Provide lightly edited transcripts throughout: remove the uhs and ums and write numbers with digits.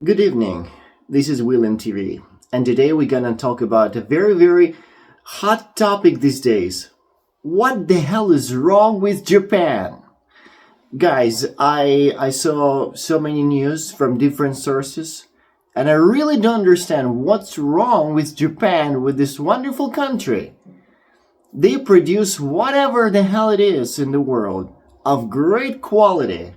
Good evening. This is William TV, and today we're gonna talk about a very hot topic these days. What the hell is wrong with Japan? Guys, I saw so many news from different sources, and I really don't understand what's wrong with Japan, with this wonderful country. They produce whatever the hell it is in the world of great quality.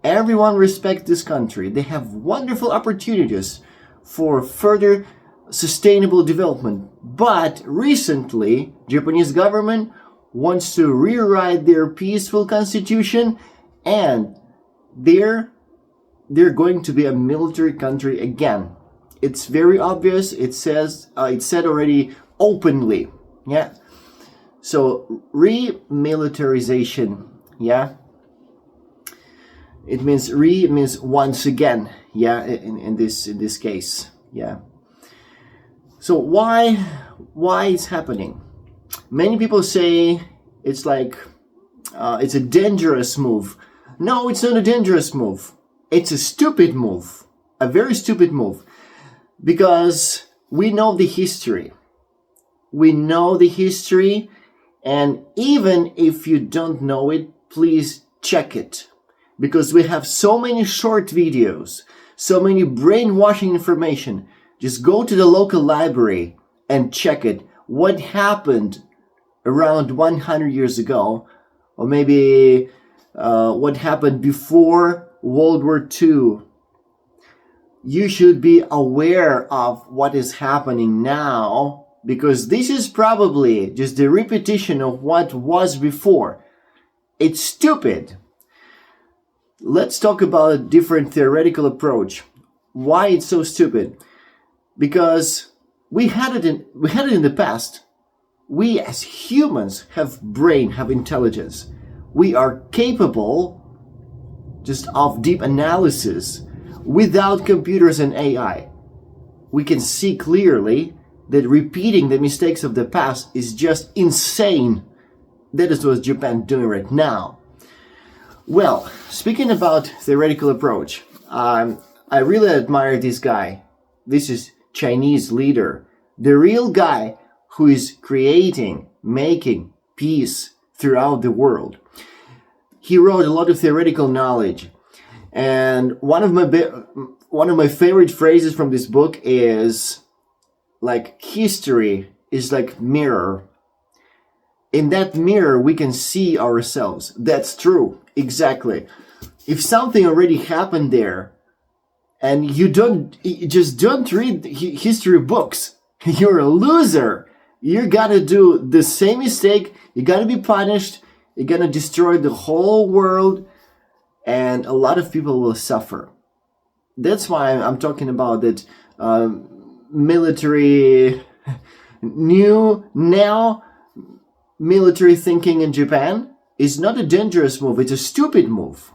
Everyone respects this country. They have wonderful opportunities for further sustainable development. But recently, Japanese government wants to rewrite their peaceful constitution, and they're going to be a military country again. It's very obvious. It said already openly. Yeah. So remilitarization. Yeah. It means means once again, yeah, in this case, yeah. So why it's happening? Many people say it's like it's a dangerous move. No, it's not a dangerous move. It's a stupid move, a very stupid move, because we know the history. We know the history, and even if you don't know it, please check it. Because we have so many short videos, so many brainwashing information. Just go to the local library and check it. What happened around 100 years ago, or maybe what happened before World War II. You should be aware of what is happening now, because this is probably just the repetition of what was before. It's stupid. Let's talk about a different theoretical approach. Why it's so stupid? Because we had it in the past. We as humans have brain, have intelligence. We are capable just of deep analysis without computers and AI. We can see clearly that repeating the mistakes of the past is just insane. That is what Japan doing right now. Well, speaking about theoretical approach, I really admire this guy. This is Chinese leader, the real guy who is creating, making peace throughout the world. He wrote a lot of theoretical knowledge, and one of my favorite phrases from this book is like, history is like mirror. In that mirror, we can see ourselves. That's true. Exactly. If something already happened there, and you just don't read history books, you're a loser. You gotta do the same mistake. You gotta be punished. You're gonna destroy the whole world, and a lot of people will suffer. That's why I'm talking about that military military thinking in Japan is not a dangerous move. It's a stupid move.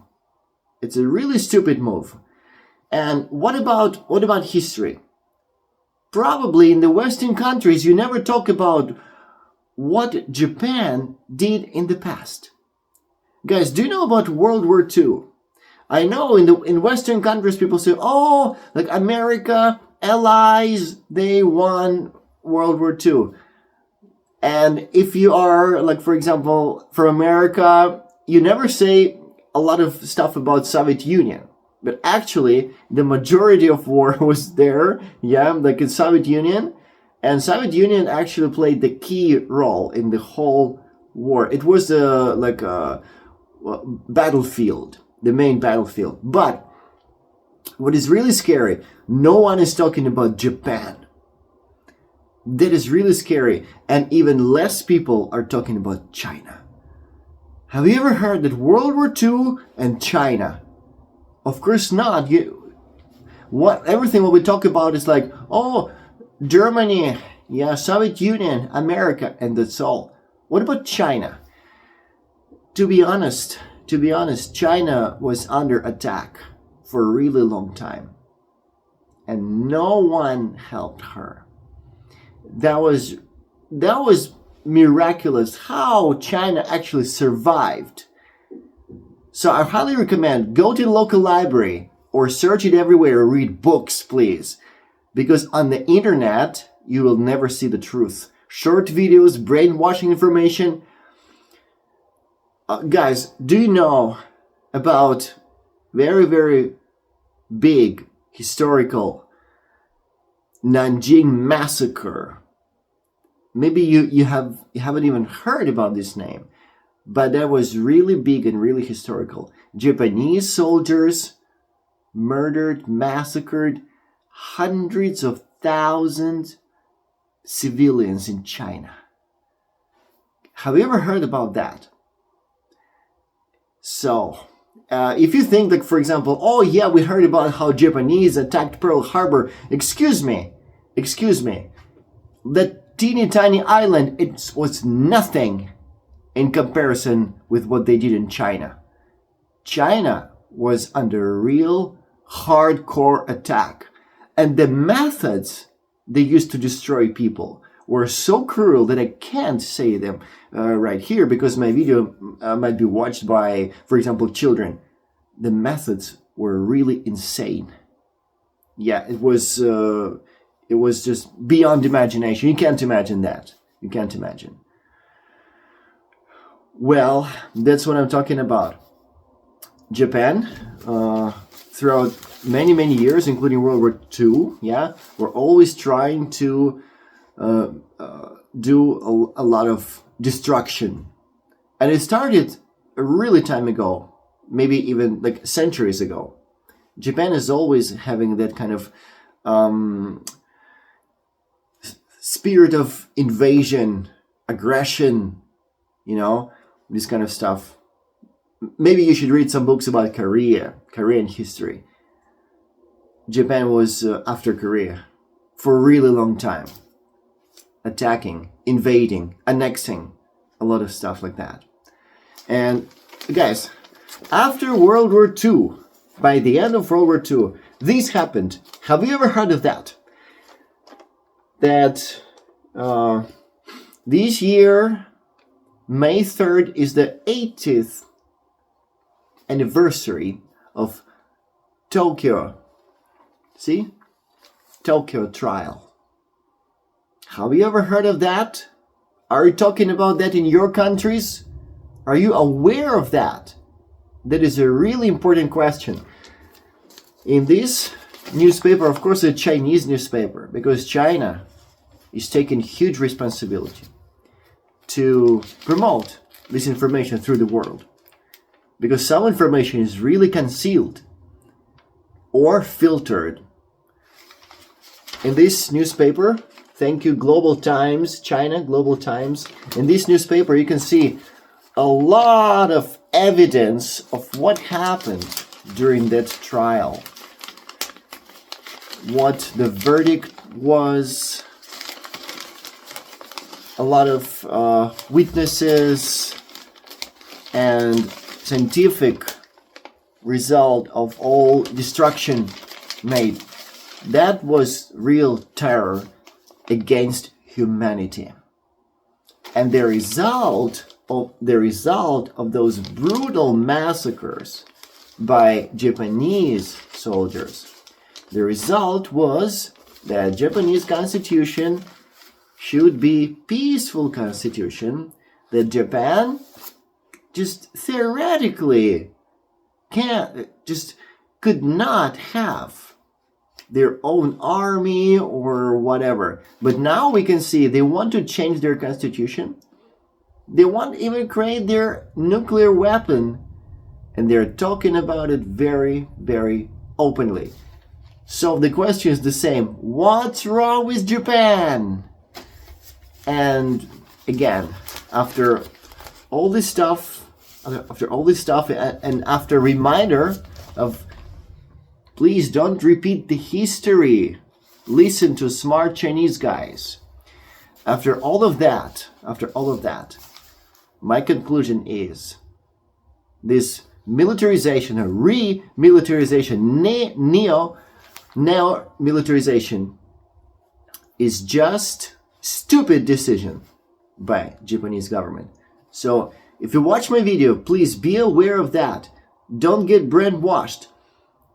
It's a really stupid move. And what about history? Probably in the Western countries, you never talk about what Japan did in the past. Guys, do you know about World War II? I know in Western countries, people say, oh, like America, allies, they won World War II. And if you are, like, for example, from America, you never say a lot of stuff about Soviet Union. But actually, the majority of war was there, yeah, like in Soviet Union. And Soviet Union actually played the key role in the whole war. It was a battlefield, the main battlefield. But what is really scary, no one is talking about Japan. That is really scary, and even less people are talking about China. Have you ever heard that World War II and China? Of course not. Everything what we talk about is like, oh, Germany, yeah, Soviet Union, America, and that's all. What about China? To be honest, China was under attack for a really long time, and no one helped her. That was miraculous how China actually survived. So I highly recommend, go to the local library or search it everywhere, or read books, please. Because on the internet, you will never see the truth. Short videos, brainwashing information. Guys, do you know about very, very big historical Nanjing massacre? Maybe you haven't even heard about this name, but that was really big and really historical. Japanese soldiers murdered, massacred hundreds of thousands civilians in China. Have you ever heard about that? So, if you think that, for example, oh yeah, we heard about how Japanese attacked Pearl Harbor. Excuse me. That teeny tiny island, it was nothing in comparison with what they did in China. China was under a real hardcore attack. And the methods they used to destroy people were so cruel that I can't say them right here because my video might be watched by, for example, children. The methods were really insane. Yeah, it was just beyond imagination. You can't imagine that. You can't imagine. Well, that's what I'm talking about. Japan, throughout many, many years, including World War II, yeah, we're always trying to do a lot of destruction. And it started a really time ago, maybe even like centuries ago. Japan is always having that kind of spirit of invasion, aggression, this kind of stuff. Maybe you should read some books about Korean history. Japan was after Korea for a really long time. Attacking, invading, annexing, a lot of stuff like that. And guys, after World War II, by the end of World War II, this happened. Have you ever heard of that? That this year, May 3rd, is the 80th anniversary of Tokyo. See? Tokyo trial. Have you ever heard of that? Are you talking about that in your countries? Are you aware of that? That is a really important question. In this newspaper, of course, a Chinese newspaper, because China is taking huge responsibility to promote this information through the world. Because some information is really concealed or filtered. In this newspaper, thank you, Global Times, China, Global Times. In this newspaper, you can see a lot of evidence of what happened during that trial. What the verdict was, a lot of witnesses, and scientific result of all destruction made. That was real terror against humanity. And the result of those brutal massacres by Japanese soldiers, the result was that Japanese constitution should be peaceful constitution, that Japan just theoretically could not have their own army or whatever. But now we can see they want to change their constitution. They want to even create their nuclear weapon. And they're talking about it very, very openly. So the question is the same. What's wrong with Japan? And again, after all this stuff, and after reminder of please don't repeat the history. Listen to smart Chinese guys. After all of that, my conclusion is this militarization, or re-militarization, neo-militarization is just stupid decision by Japanese government. So if you watch my video, please be aware of that. Don't get brainwashed.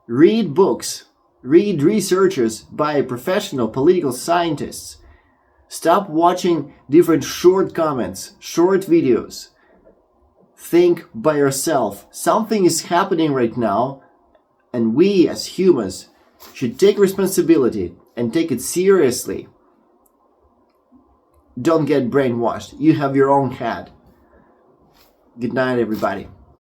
Read books. Read researches by professional political scientists. Stop watching different short comments, short videos. Think by yourself. Something is happening right now, and we as humans should take responsibility and take it seriously. Don't get brainwashed. You have your own head. Good night, everybody.